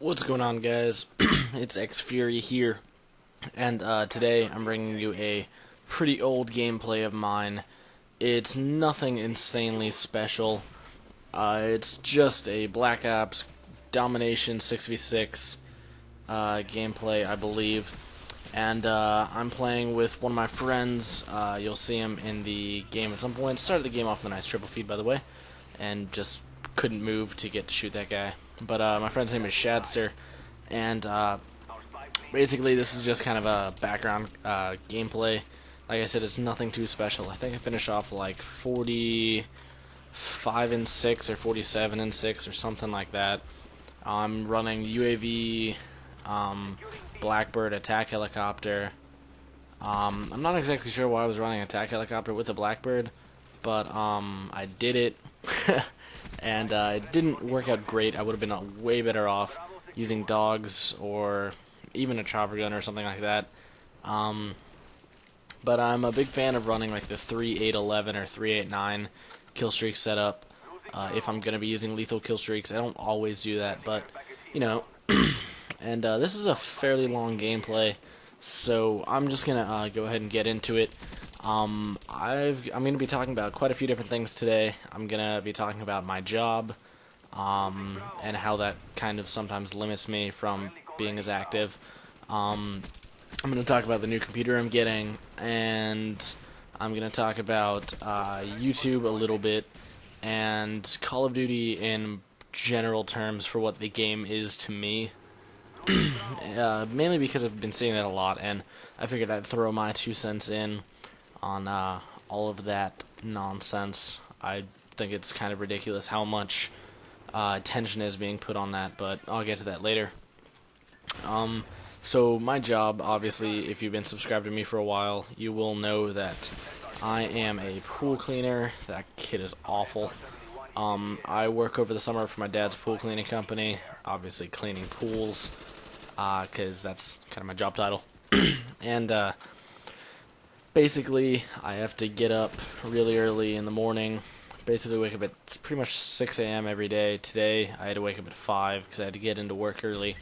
What's going on, guys? It's X-Fury here, and today I'm bringing you a pretty old gameplay of mine. It's nothing insanely special. It's just a Black Ops Domination 6v6 gameplay, I believe. And I'm playing with one of my friends. You'll see him in the game at some point. Started the game off with a nice triple feed, by the way, and just couldn't move to get to shoot that guy. But my friend's name is Shadster, and basically this is just kind of a background gameplay. Like I said, it's nothing too special. I think I finished off like 45-6 or 47-6 or something like that. I'm running UAV, Blackbird, attack helicopter. I'm not exactly sure why I was running attack helicopter with the Blackbird, but I did it. And it didn't work out great. I would have been way better off using dogs or even a chopper gun or something like that. But I'm a big fan of running like the 3-8-11 or 3-8-9 kill streak setup. If I'm going to be using lethal kill streaks, I don't always do that, but you know. And this is a fairly long gameplay, so I'm just going to go ahead and get into it. I'm going to be talking about quite a few different things today. I'm going to be talking about my job, and how that kind of sometimes limits me from being as active. I'm going to talk about the new computer I'm getting, and I'm going to talk about YouTube a little bit, and Call of Duty in general terms for what the game is to me. Mainly because I've been seeing it a lot, and I figured I'd throw my 2 cents in on all of that nonsense. I think it's kind of ridiculous how much attention is being put on that, but I'll get to that later. So my job, obviously, if you've been subscribed to me for a while, you will know that I am a pool cleaner. That kid is awful. I work over the summer for my dad's pool cleaning company, obviously cleaning pools, because that's kind of my job title. And basically, I have to get up really early in the morning. Basically, wake up at pretty much 6 a.m. every day. Today, I had to wake up at 5 because I had to get into work early.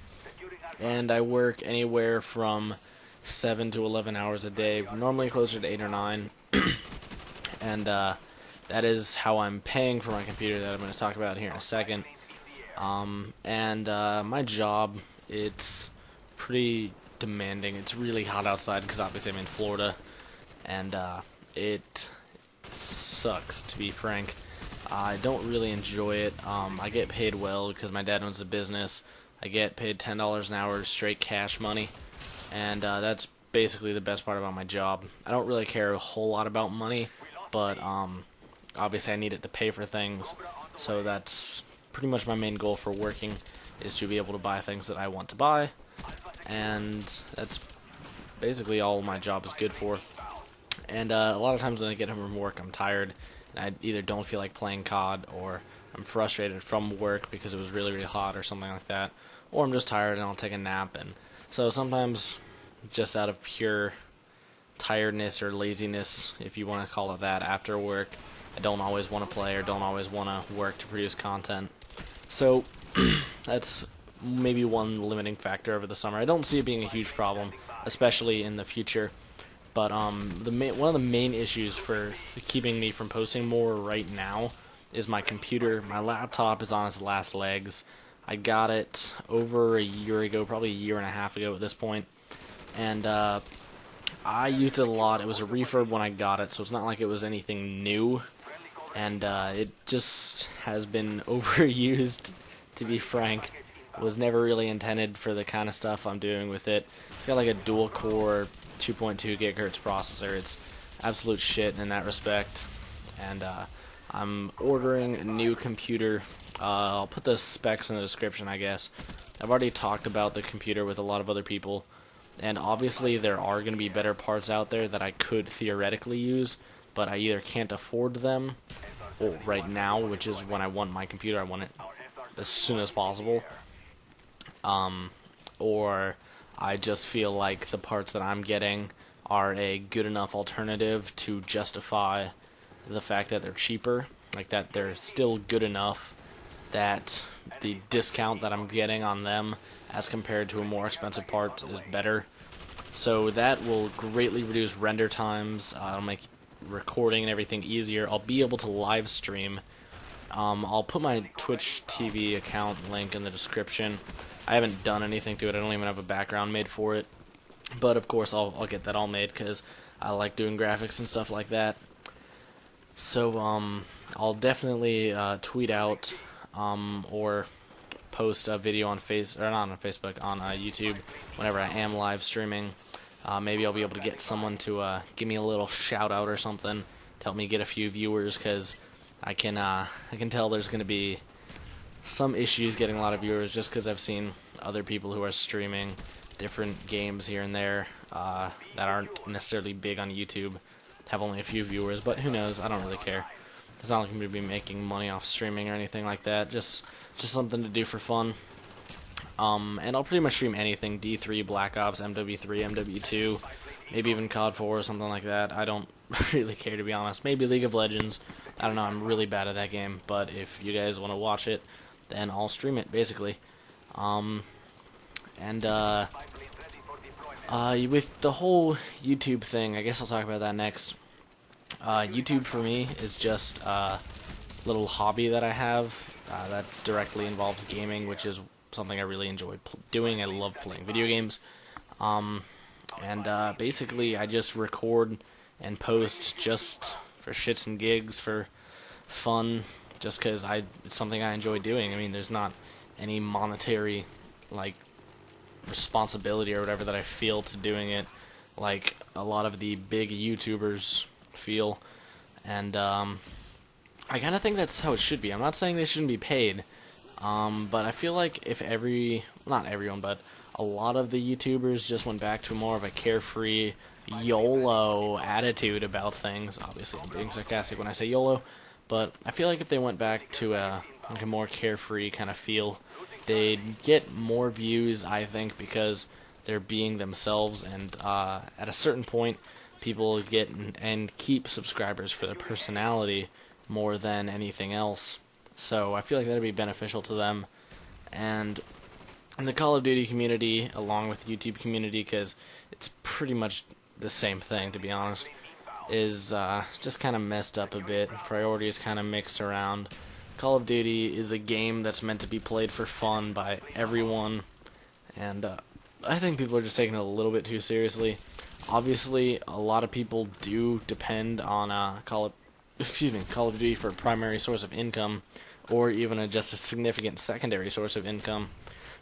And I work anywhere from 7 to 11 hours a day, normally closer to 8 or 9. And that is how I'm paying for my computer that I'm going to talk about here in a second. My job, it's pretty demanding. It's really hot outside because obviously I'm in Florida. And it sucks, to be frank. I don't really enjoy it. I get paid well because my dad owns a business. I get paid $10 an hour straight cash money, and that's basically the best part about my job. I don't really care a whole lot about money, but obviously I need it to pay for things, so that's pretty much my main goal for working, is to be able to buy things that I want to buy, and that's basically all my job is good for. And a lot of times when I get home from work, I'm tired, and I either don't feel like playing CoD, or I'm frustrated from work because it was really, really hot or something like that, or I'm just tired and I'll take a nap. And so sometimes, just out of pure tiredness or laziness, if you want to call it that, after work, I don't always want to play or don't always want to work to produce content. So that's maybe one limiting factor over the summer. I don't see it being a huge problem, especially in the future. But one of the main issues for keeping me from posting more right now is my computer. My laptop is on its last legs. I got it over a year ago, probably a year and a half ago at this point. And I used it a lot. It was a refurb when I got it, so it's not like it was anything new. And it just has been overused, to be frank. It was never really intended for the kind of stuff I'm doing with it. It's got like a dual-core 2.2 gigahertz processor. It's absolute shit in that respect. And I'm ordering a new computer. I'll put the specs in the description, I guess. I've already talked about the computer with a lot of other people, and obviously there are going to be better parts out there that I could theoretically use, but I either can't afford them right now, which is when I want my computer. I want it as soon as possible. Or I just feel like the parts that I'm getting are a good enough alternative to justify the fact that they're cheaper, like that they're still good enough that the discount that I'm getting on them as compared to a more expensive part is better. So that will greatly reduce render times. It'll make recording and everything easier. I'll be able to live stream. I'll put my Twitch TV account link in the description. I haven't done anything to it. I don't even have a background made for it. But of course I'll get that all made because I like doing graphics and stuff like that. So I'll definitely tweet out or post a video on Facebook, on YouTube whenever I am live streaming. Maybe I'll be able to get someone to give me a little shout out or something to help me get a few viewers, because I can tell there's going to be some issues getting a lot of viewers just because I've seen other people who are streaming different games here and there that aren't necessarily big on YouTube have only a few viewers, but who knows, I don't really care. It's not like I'm going to be making money off streaming or anything like that, just something to do for fun. And I'll pretty much stream anything, D3, Black Ops, MW3, MW2, maybe even CoD 4 or something like that. I don't really care, to be honest. Maybe League of Legends. I don't know, I'm really bad at that game, but if you guys want to watch it, then I'll stream it, basically. With the whole YouTube thing, I guess I'll talk about that next. YouTube for me is just a little hobby that I have that directly involves gaming, which is something I really enjoy doing. I love playing video games. Basically I just record and post just for shits and gigs, for fun, just because it's something I enjoy doing. I mean, there's not any monetary, like, responsibility or whatever that I feel to doing it, like a lot of the big YouTubers feel, and I kind of think that's how it should be. I'm not saying they shouldn't be paid, but I feel like if not everyone, but a lot of the YouTubers just went back to more of a carefree YOLO attitude about things. Obviously, I'm being sarcastic when I say YOLO, but I feel like if they went back to a more carefree kind of feel, they'd get more views, I think, because they're being themselves, and at a certain point, people get and keep subscribers for their personality more than anything else. So I feel like that'd be beneficial to them. And in the Call of Duty community, along with the YouTube community, because it's pretty much the same thing, to be honest, is just kind of messed up a bit. Priorities kind of mixed around. Call of Duty is a game that's meant to be played for fun by everyone, and I think people are just taking it a little bit too seriously. Obviously, a lot of people do depend on Call of Duty for a primary source of income, or even just a significant secondary source of income.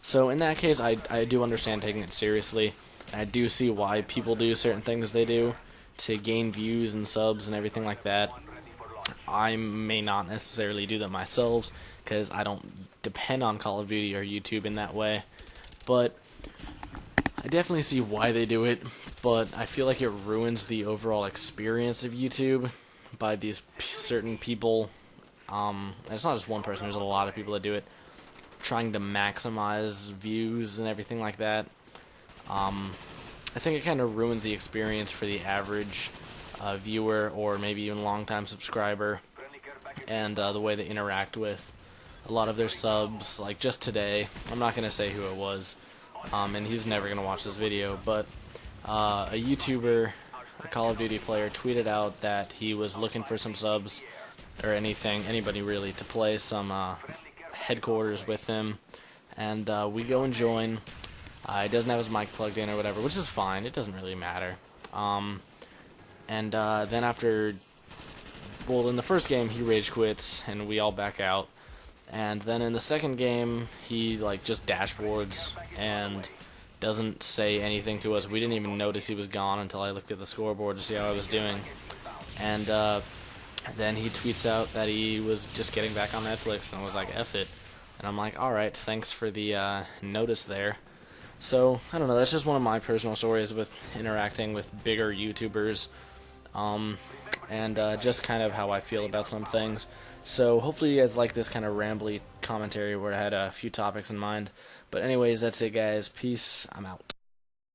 So in that case, I do understand taking it seriously, and I do see why people do certain things they do to gain views and subs and everything like that. I may not necessarily do that myself, because I don't depend on Call of Duty or YouTube in that way, but I definitely see why they do it. But I feel like it ruins the overall experience of YouTube by these certain people. And it's not just one person, there's a lot of people that do it, trying to maximize views and everything like that. I think it kind of ruins the experience for the average viewer, or maybe even long-time subscriber, and the way they interact with a lot of their subs. Like just today, I'm not going to say who it was, and he's never going to watch this video, but a YouTuber, a Call of Duty player, tweeted out that he was looking for some subs, or anybody really, to play some headquarters with him, and we go and join. He doesn't have his mic plugged in or whatever, which is fine, it doesn't really matter. Then after, well, in the first game, he rage quits, and we all back out. And then in the second game, he, just dashboards and doesn't say anything to us. We didn't even notice he was gone until I looked at the scoreboard to see how I was doing. And then he tweets out that he was just getting back on Netflix, and I was like, F it. And I'm like, alright, thanks for the notice there. So, I don't know, that's just one of my personal stories with interacting with bigger YouTubers. And just kind of how I feel about some things. So hopefully you guys like this kind of rambly commentary where I had a few topics in mind. But anyways, that's it guys. Peace. I'm out.